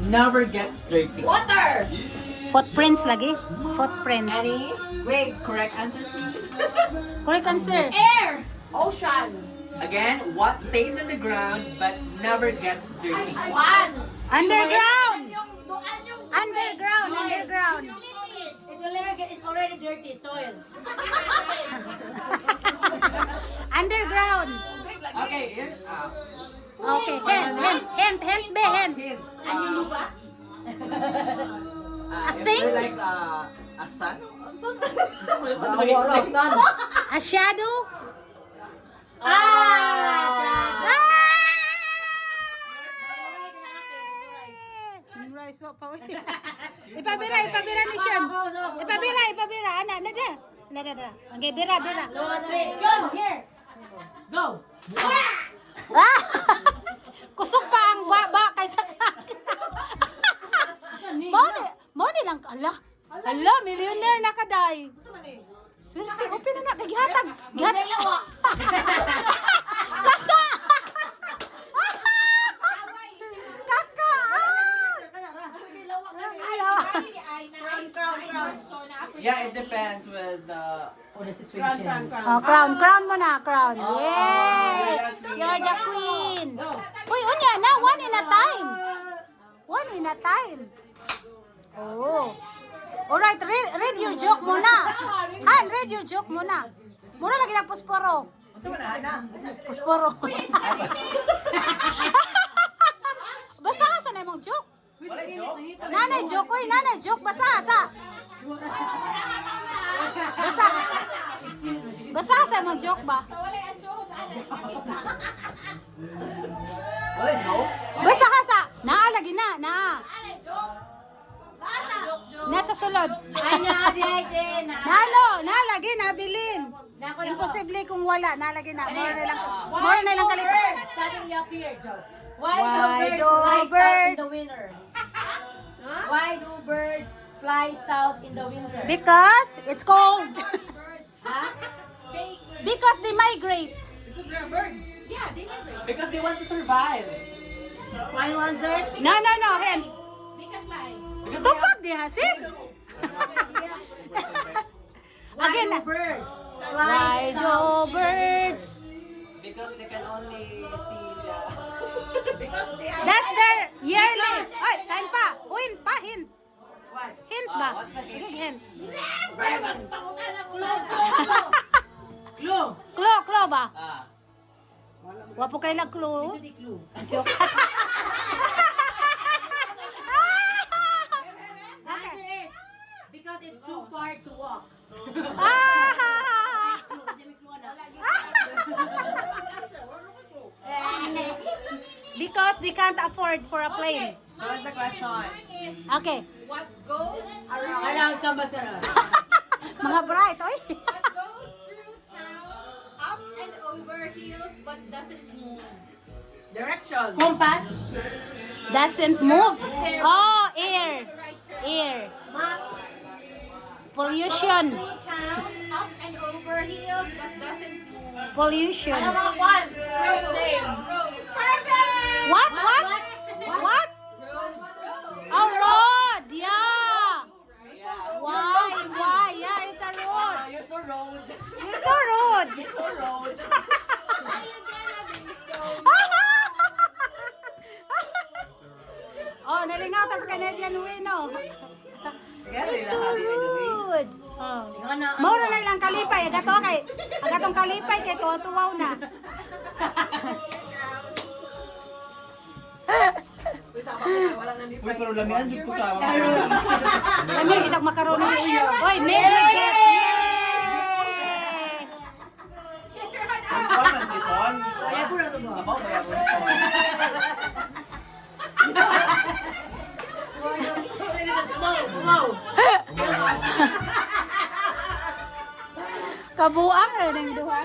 never gets dirty. Water! Footprints lagi. Footprints. Any? Wait, correct answer please. Correct answer. Air! Ocean! Again, what stays on the ground but never gets dirty? One! Underground. Yung Underground. Underground. It's already dirty, soil. Underground. Okay, here. Okay. Hint. Be hint. Hint. Ano lupa? A If thing? you're like a sun? A shadow. Ah! Memorize mo pa. Ipabira ni Sean. Ipabira. Ana. Okay, bira. John, here! Go! Ah! Kusog pa ang baba kaysa kaka. Money lang. Ala, millionaire na kaday. Swerte, open na kay gihatag. Kaka! Kaka! Yeah, it depends with the situation. Oh, crown mo na, crown. Yay! You're the queen. Uy, unya na, one in a time. Oh. Alright, read your joke muna. Han, read your joke muna. Mura lagi ng pusporo. Saan na, Hana? Pusporo. Basa ka sa na mong joke. Wala joke? Nanay joke, basa. Basa sa mong joke ba? Wala joke? Basa ka sa, lagi na. Nasa sulod. Nalagi, nabilin. Imposible kung wala, nalagi na. More na lang kalipat. Suddenly appeared, John. Why Why do do birds fly birds- south in the winter? Why do birds fly south in the winter? Because it's cold. Huh? Because they migrate. Because they're a bird. Yeah, they migrate. Because they want to survive. Final answer? No, hen. They can fly. Because Tupag di ha, sis. Why Again, do birds fly why do south? birds? Because they can only see the... Because they are... That's their yearly. Ay, time pa. Hint. What? Hint ba? What's the hint? Okay, hint. Never! Pangutan ng clue. Clue ba? Wapo kay lag clue. Hindi clue. Joke. Answer is because it's too far to walk. Ah! Clue, kasi may clue na. Because they can't afford for a plane. So what's the question? Okay. What goes Around Kambasara. Mga bright, oy. what goes through towns, up and over hills, but doesn't move? Direction. Compass. Doesn't move. Oh, air. Right turn. Air. Map. Pollution. Through towns, up and over hills, but doesn't move. Pollution. Ano mga one? Street name. Perfect! What? Road. A road. Yeah. Yeah. Why? Yeah, it's a road. You're so road. You're so rude. So road. How you gonna be so Oh, nalingaw ta sa Canadian way, no? Again, You're so rude. Oh. Ano? Mauro na ilang kalipay. Agatong kalipay kay tuwaw na. Uy, pero lamian dito ko sa... Kami kitang makaroni. Oy, Mary. Ang ng sison. Kaya po na ito ba? Abaw, kaya po nito. Wow. Kabuang eh ng duha.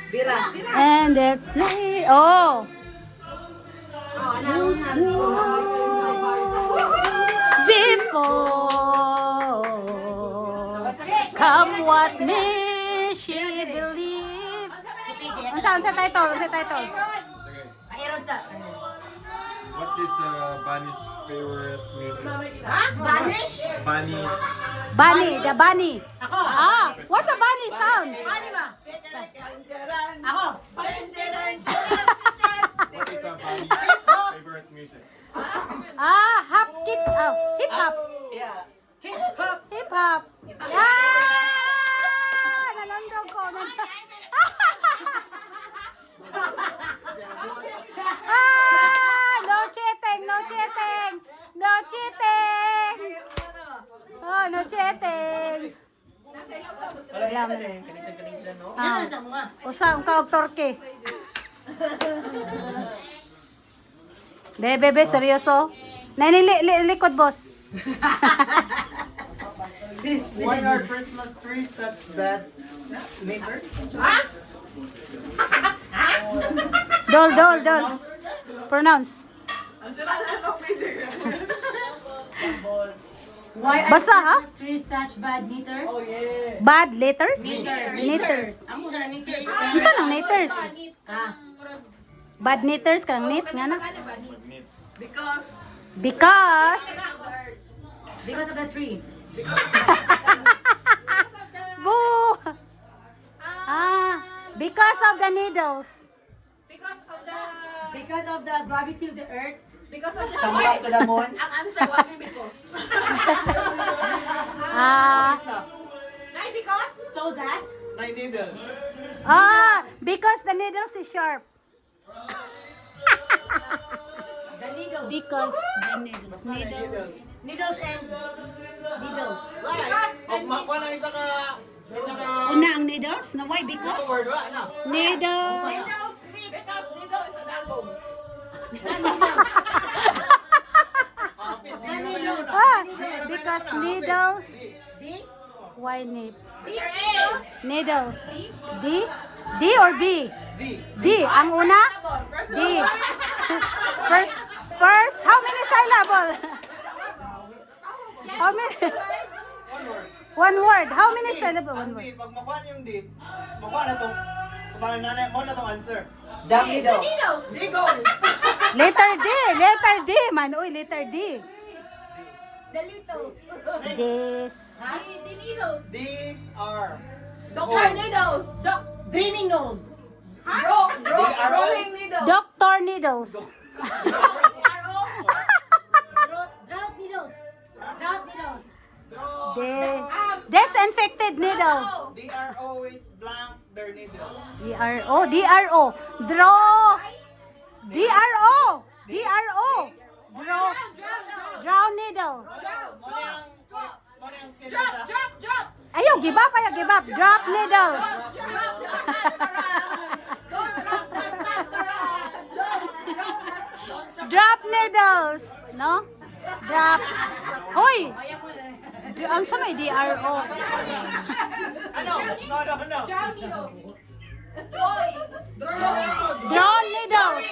Bira. And it play. Oh. Before come what may she believe. Unsa title? Unsa title? Sige. Aaron sa. What is Bunny's favorite music? Ha? Vanish? Bunny's. Bunny, the bunny. Ako. Ah, what's a bunny sound? Ano ba? Ako. What is Bunny's favorite music? Ah, hop kids. Oh, hip hop. Yeah. Hip hop. Hip hop. Yeah! Nalandog ko. Ah, no cheating, no cheating. No cheating. Oh, no cheating. Wala na rin. Kanisa, no? Ah, usa ang kaog torke. De, bebe, seryoso? Likod, boss. Why are Christmas trees such bad neighbors? Dol. Pronounce. Why are Basa, ha? Christmas trees such bad knitters? Bad letters? Knitters. Amo sa knitters. Unsa nang knitters? Ah. Bad knitters kang knit nga na. Because Because of the tree. boo. Ah, because of the needles. Because of the gravity of the earth. Tambak to the moon? Ang answer wali because. Ah, So that My needles. because the needles is sharp. the needles. Because the needles. Needles and needles. Magmakuha na isa ka Una ang needles? Na why? Because? word wa na. Needles. Because needle is a dangong. Because needles. D. Why need? A. Needles. D? D or B? D. Ang una? D. First, how many syllable? How many? One word. How many syllable? One word. Pag makuha niyo yung date, makuha na to. Kumain na mo na tong answer. Damn needles. Needles. Digol. Letter D. Letter D, man. Uy, letter D. The little. This. The needles. D-R. Dr. Needles. Dreaming nodes. Drawing needles. Doctor Needles. Drought needles. Drought needles. Disinfected needle. D-R-O is blank their needles. D-R-O. D-R-O. Draw. D-R-O. D-R-O. Draw. Draw needle. Mo yung sinita. Ayaw, give up. Drop needles. Drop needles. No? Drop. Hoy! Ang sa may DRO. Ano? No. Draw needles.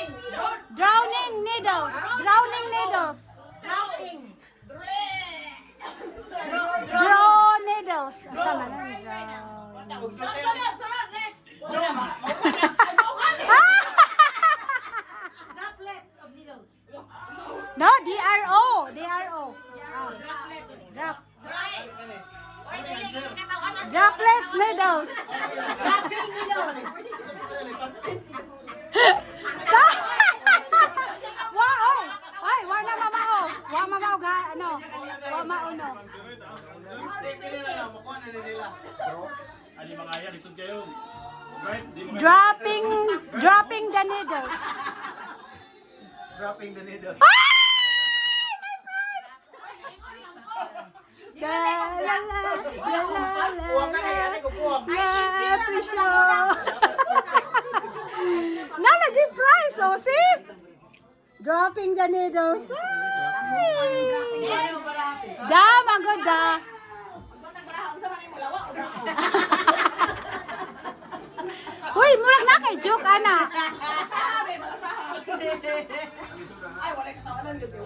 Drowning needles. Drowning needles. Draw needles. Ang sama na. Droplets of needles. No, DRO. DRO. Drop. Droplets needles. Dropping needles. Wow! Ay, wa na mamao. Wa mamao ga ano? Wa mauno. Pili na lang, makuha na nila. Ano yung mga yan? Lisod kayo. Right? Di mo Dropping the needles. Dropping the needle. La la la la la Huwag ka na yan, kukuha. la presyo. Nala di price, oh, see? Dropping the needles. Ay. Da, magod da. Uy, murag na kay joke, ana. Ay, wala ka tawanan dito.